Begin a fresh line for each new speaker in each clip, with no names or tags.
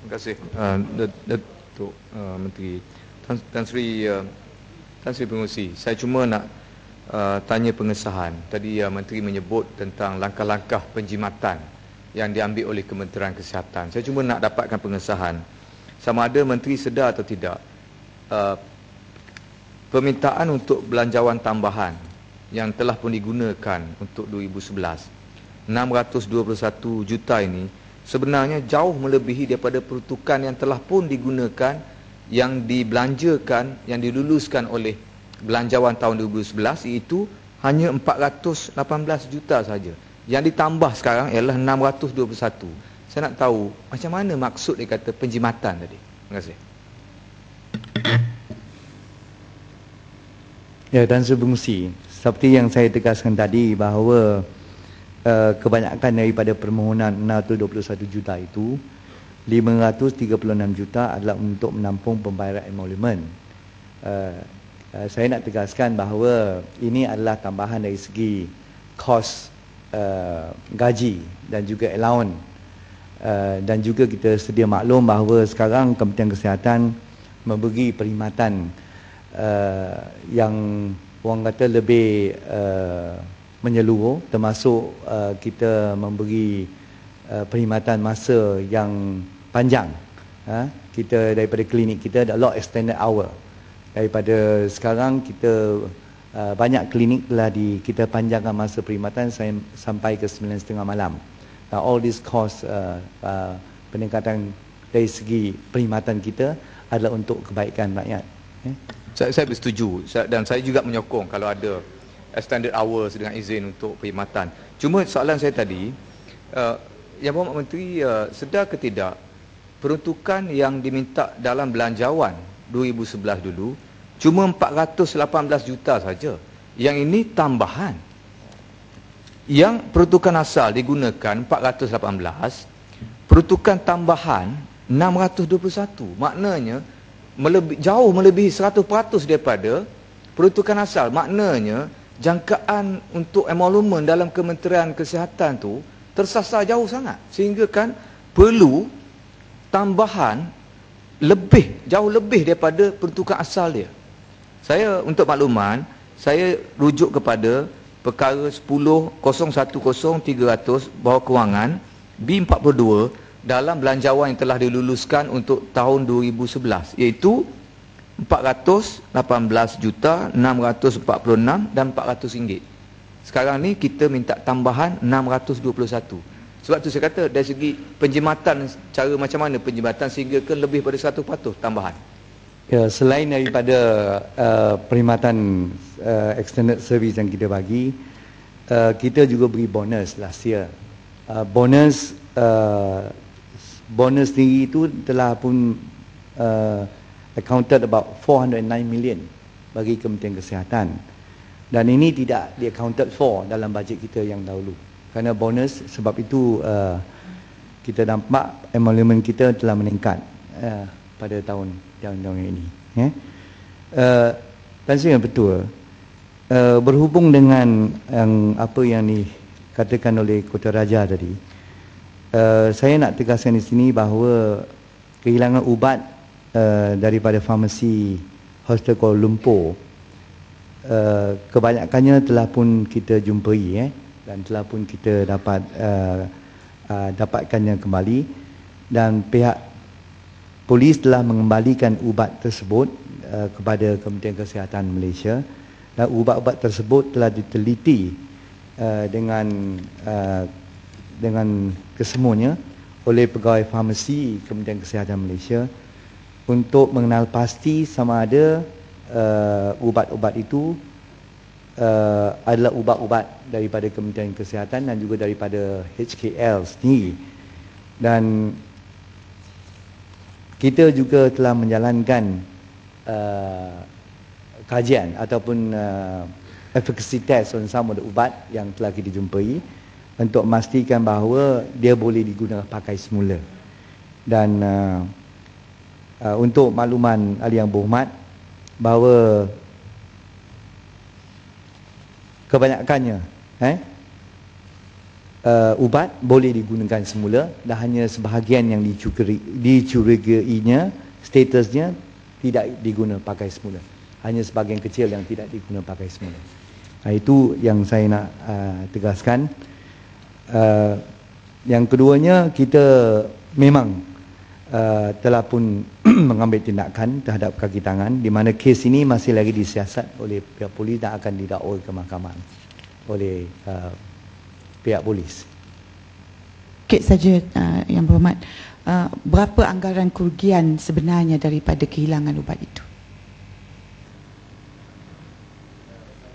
Terima kasih Datuk Menteri. Tan Sri Pengerusi, saya cuma nak tanya pengesahan. Tadi Menteri menyebut tentang langkah-langkah penjimatan yang diambil oleh Kementerian Kesihatan. Saya cuma nak dapatkan pengesahan. Sama ada Menteri sedar atau tidak, permintaan untuk belanjawan tambahan yang telah pun digunakan untuk 2011, 621 juta ini sebenarnya jauh melebihi daripada peruntukan yang telah pun digunakan, yang dibelanjakan, yang diluluskan oleh belanjawan tahun 2011, iaitu hanya 418 juta saja. Yang ditambah sekarang ialah 621. Saya nak tahu macam mana maksud dia kata penjimatan tadi. Terima kasih.
Ya, Tan Sri Pengerusi, seperti yang saya tegaskan tadi bahawa kebanyakan daripada permohonan 621 juta itu, 536 juta adalah untuk menampung pembayaran emolumen. Saya nak tegaskan bahawa ini adalah tambahan dari segi kos gaji dan juga allowance. Dan juga kita sedia maklum bahawa sekarang Kementerian Kesihatan memberi perkhidmatan yang orang kata lebih menyeluruh, termasuk kita memberi perkhidmatan masa yang panjang. Kita daripada klinik kita ada lot extended hour. Daripada sekarang kita banyak klinik telah kita panjangkan masa perkhidmatan sampai ke 9:30 malam. Now, all this cost peningkatan dari segi perkhidmatan kita adalah untuk kebaikan rakyat.
Saya bersetuju, dan saya juga menyokong kalau ada extended hours dengan izin untuk perkhidmatan. Cuma soalan saya tadi, Yang Berhormat Menteri sedar ke tidak peruntukan yang diminta dalam belanjawan 2011 dulu cuma 418 juta saja. Yang ini tambahan. Yang peruntukan asal digunakan 418, peruntukan tambahan 621. Maknanya jauh melebihi 100% daripada peruntukan asal. Maknanya jangkaan untuk emolumen dalam Kementerian Kesihatan tu tersasar jauh sangat, sehingga kan perlu tambahan jauh lebih daripada peruntukan asal dia. Saya untuk makluman, saya rujuk kepada perkara 10.010.300 Bawah Kewangan B42 dalam belanjawan yang telah diluluskan untuk tahun 2011, iaitu 418 juta 646 dan 400 ringgit. Sekarang ni kita minta tambahan 621. Sebab tu saya kata dari segi penjimatan, cara macam mana penjimatan sehingga ke lebih pada 100% tambahan.
Ya, selain daripada perkhidmatan extended service yang kita bagi, kita juga beri bonus last year. Bonus sendiri itu telah pun accounted about 409 million bagi Kementerian Kesihatan. Dan ini tidak di-accounted for dalam bajet kita yang dahulu. Kerana bonus, sebab itu kita nampak emolumen kita telah meningkat pada tahun ini. Dan saya betul, berhubung dengan apa yang dikatakan oleh Kota Raja tadi, saya nak tegaskan di sini bahawa kehilangan ubat daripada farmasi Hospital Kuala Lumpur kebanyakannya telah pun kita jumpai dan telah pun kita dapatkannya kembali, dan pihak polis telah mengembalikan ubat tersebut kepada Kementerian Kesihatan Malaysia, dan ubat-ubat tersebut telah diteliti dengan kesemuanya oleh pegawai farmasi Kementerian Kesihatan Malaysia untuk mengenal pasti sama ada ubat-ubat itu adalah ubat-ubat daripada Kementerian Kesihatan dan juga daripada HKL sendiri. Dan kita juga telah menjalankan kajian ataupun efficacy test on some of the ubat yang telah kita jumpai untuk memastikan bahawa dia boleh digunakan pakai semula. Dan untuk makluman ahli yang berhormat, bahawa kebanyakannya ubat boleh digunakan semula dan hanya sebahagian yang dicurigainya statusnya tidak diguna pakai semula. Hanya sebahagian kecil yang tidak diguna pakai semula. Itu yang saya nak tegaskan. Yang keduanya, kita memang telah pun mengambil tindakan terhadap kaki tangan, di mana kes ini masih lagi disiasat oleh pihak polis dan akan didakwa ke mahkamah oleh pihak polis.
Sikit saja Yang Berhormat, berapa anggaran kerugian sebenarnya daripada kehilangan ubat itu?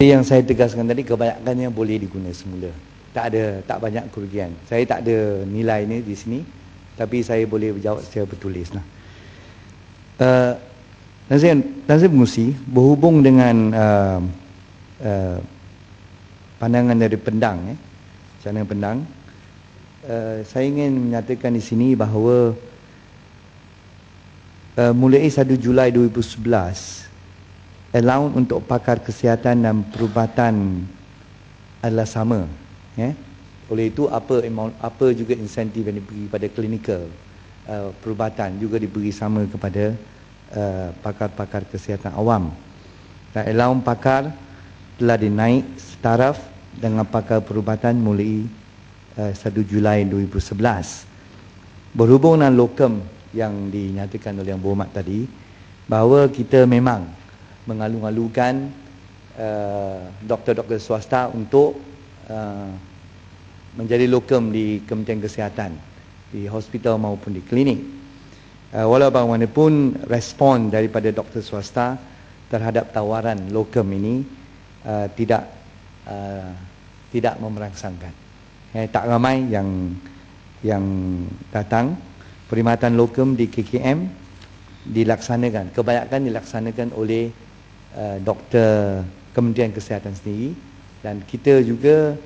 Yang saya tegaskan tadi, kebanyakannya boleh diguna semula. Tak banyak kerugian. Saya tak ada nilai ni di sini, tapi saya boleh berjawab secara bertulis lah. Dan saya mengusi berhubung dengan pandangan dari pendang, cara pendang, saya ingin menyatakan di sini bahawa mulai 1 Julai 2011, allowance untuk pakar kesihatan dan perubatan adalah sama. Oleh itu apa juga insentif yang diberi pada klinikal perubatan juga diberi sama kepada pakar-pakar kesihatan awam. Dan allowance pakar telah dinaik setaraf dengan pakar perubatan mulai 1 Julai 2011. Berhubung dengan lokum yang dinyatakan oleh Yang Berhormat tadi, bahawa kita memang mengalu-alukan doktor-doktor swasta untuk menjadi lokum di Kementerian Kesihatan, di hospital maupun di klinik. Walau bagaimanapun, respon daripada doktor swasta terhadap tawaran lokum ini tidak memerangsangkan. Tak ramai yang datang. Perkhidmatan lokum di KKM dilaksanakan, kebanyakan dilaksanakan oleh doktor Kementerian Kesihatan sendiri, dan kita juga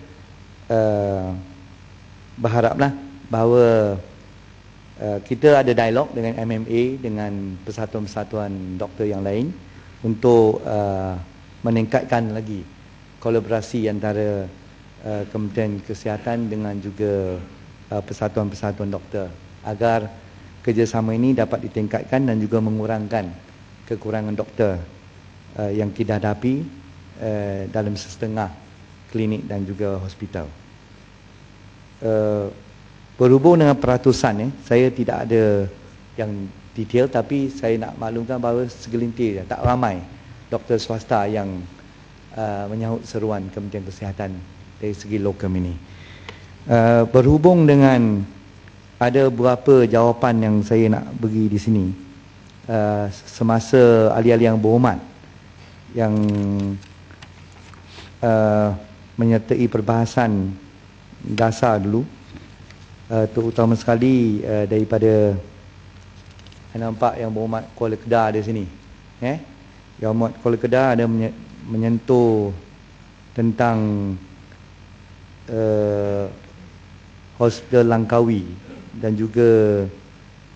berharaplah bahawa kita ada dialog dengan MMA, dengan persatuan-persatuan doktor yang lain untuk meningkatkan lagi kolaborasi antara Kementerian Kesihatan dengan juga persatuan-persatuan doktor, agar kerjasama ini dapat ditingkatkan dan juga mengurangkan kekurangan doktor yang kita hadapi dalam setengah klinik dan juga hospital. Berhubung dengan peratusan, saya tidak ada yang detail, tapi saya nak maklumkan bahawa segelintir, tak ramai doktor swasta yang menyahut seruan Kementerian Kesihatan dari segi lokum ini. Berhubung dengan ada beberapa jawapan yang saya nak bagi di sini semasa ahli-ahli Yang Berhormat yang menyertai perbahasan dasar dulu, terutama sekali daripada nampak Yang Berhormat Kuala Kedah ada sini. Yang Berhormat Kuala Kedah ada menyentuh tentang hospital Langkawi dan juga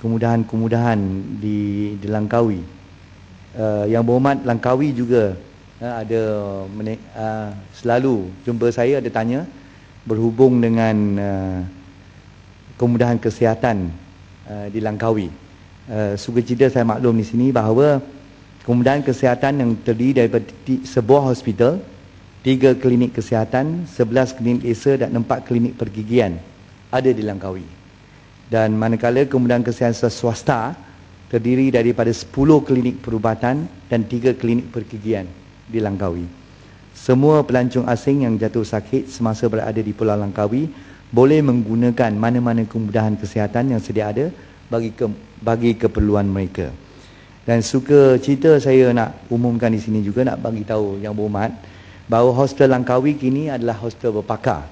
kemudahan-kemudahan di Langkawi. Yang Berhormat Langkawi juga ada selalu jumpa saya, ada tanya berhubung dengan kemudahan kesihatan di Langkawi. Sukacita saya maklum di sini bahawa kemudahan kesihatan yang terdiri daripada sebuah hospital, 3 klinik kesihatan, 11 klinik laser dan 4 klinik pergigian ada di Langkawi. Dan manakala kemudahan kesihatan swasta terdiri daripada 10 klinik perubatan dan 3 klinik pergigian di Langkawi. Semua pelancong asing yang jatuh sakit semasa berada di Pulau Langkawi boleh menggunakan mana-mana kemudahan kesihatan yang sedia ada bagi keperluan mereka. Dan suka cerita saya nak umumkan di sini juga, nak bagi tahu Yang Berhormat bahawa hostel Langkawi kini adalah hostel berpakar.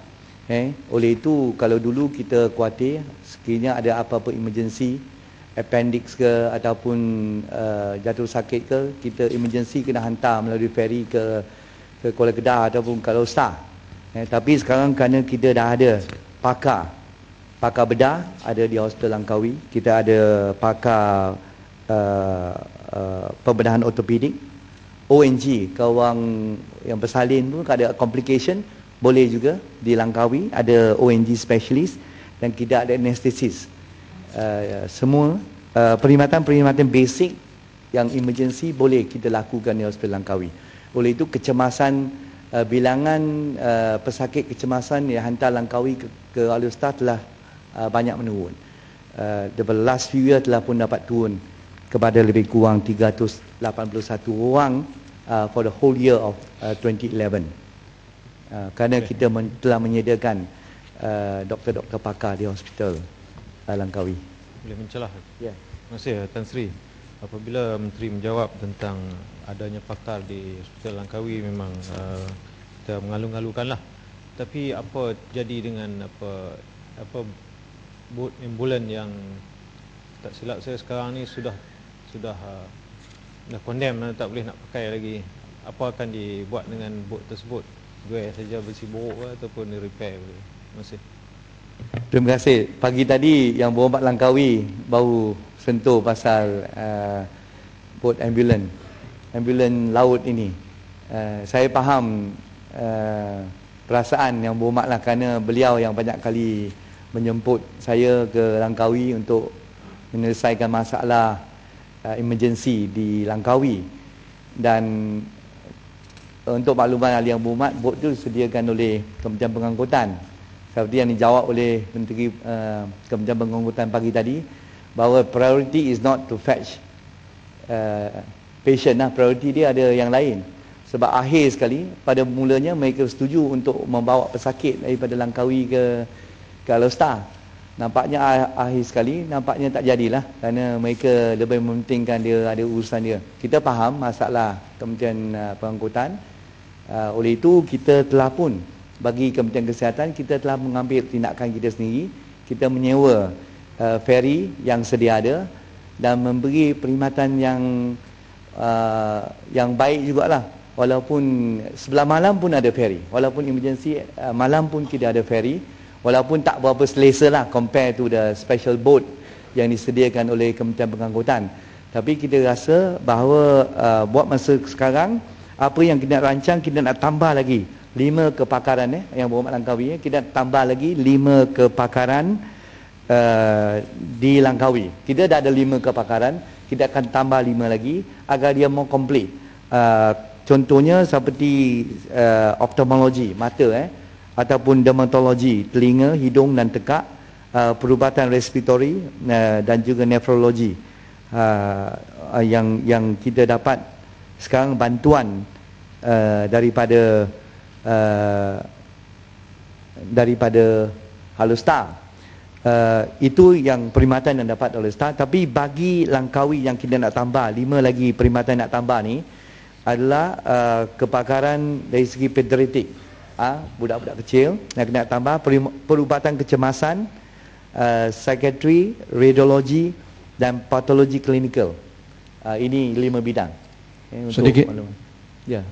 Oleh itu, kalau dulu kita khawatir sekiranya ada apa-apa emergency, appendix ke ataupun jatuh sakit ke, kita emergency kena hantar melalui ferry ke Kuala Kedah ataupun kalau Star. Tapi sekarang kerana kita dah ada pakar bedah ada di hostel Langkawi, kita ada pakar pembedahan ortopedik, ONG, kawang yang bersalin pun ada complication, boleh juga di Langkawi, ada ONG specialist dan kita ada anestesis. Semua perkhidmatan-perkhidmatan basic yang emergency boleh kita lakukan di Hospital Langkawi. Oleh itu kecemasan bilangan pesakit kecemasan yang hantar Langkawi ke Alor-Star telah banyak menurun. The last few year telah pun dapat turun kepada lebih kurang 381 orang for the whole year of 2011. Kerana kita telah menyediakan doktor-doktor pakar di hospital Langkawi.
Boleh mencelah?
Ya.
Terima kasih Tan Sri. Apabila Menteri menjawab tentang adanya pakar di Hospital Langkawi, memang kita mengalu-alukanlah. Tapi apa jadi dengan apa bot ambulan yang tak silap saya sekarang ni sudah dah condemn, tak boleh nak pakai lagi. Apa akan dibuat dengan bot tersebut? Jual saja bersih buruk ke, ataupun repair boleh? Terima kasih.
Terima kasih. Pagi tadi yang Berhormat Langkawi baru sentuh pasal bot ambulan laut ini. Saya faham perasaan yang Berhormat lah, kerana beliau yang banyak kali menjemput saya ke Langkawi untuk menyelesaikan masalah emergency di Langkawi. Dan untuk makluman ahli yang berhormat, bot itu disediakan oleh Kementerian Pengangkutan. Seperti yang dijawab oleh Menteri Kementerian Pengangkutan pagi tadi, bahawa priority is not to fetch patient lah. Priority dia ada yang lain. Sebab akhir sekali, pada mulanya mereka setuju untuk membawa pesakit daripada Langkawi ke Alor-Star. Nampaknya akhir sekali, nampaknya tak jadilah, kerana mereka lebih mementingkan dia ada urusan dia. Kita faham masalah Kementerian Pengangkutan. Oleh itu kita telah pun bagi Kementerian Kesihatan, kita telah mengambil tindakan kita sendiri. Kita menyewa ferry yang sedia ada dan memberi perkhidmatan yang baik jugalah. Walaupun sebelah malam pun ada ferry, walaupun emergency malam pun kita ada ferry, walaupun tak berapa selesa lah compare to the special boat yang disediakan oleh Kementerian Pengangkutan. Tapi kita rasa bahawa buat masa sekarang, apa yang kita nak rancang, kita nak tambah lagi 5 kepakaran yang Berhormat Langkawi, kita nak tambah lagi 5 kepakaran di Langkawi. Kita dah ada 5 kepakaran, kita akan tambah 5 lagi agar dia more complete. Contohnya seperti ophthalmology, mata ataupun dermatologi, telinga, hidung dan tekak, perubatan respiratory dan juga nefrologi. Yang kita dapat sekarang bantuan daripada Alor-Star. Itu yang perkhidmatan yang dapat Alor-Star. Tapi bagi Langkawi yang kita nak tambah, 5 lagi perkhidmatan nak tambah ni adalah kepakaran dari segi pediatrik. Budak-budak kecil yang kena tambah, perubatan kecemasan, psikiatri, radiologi dan patologi klinikal. Ini 5 bidang.
Sedikit.
Ya.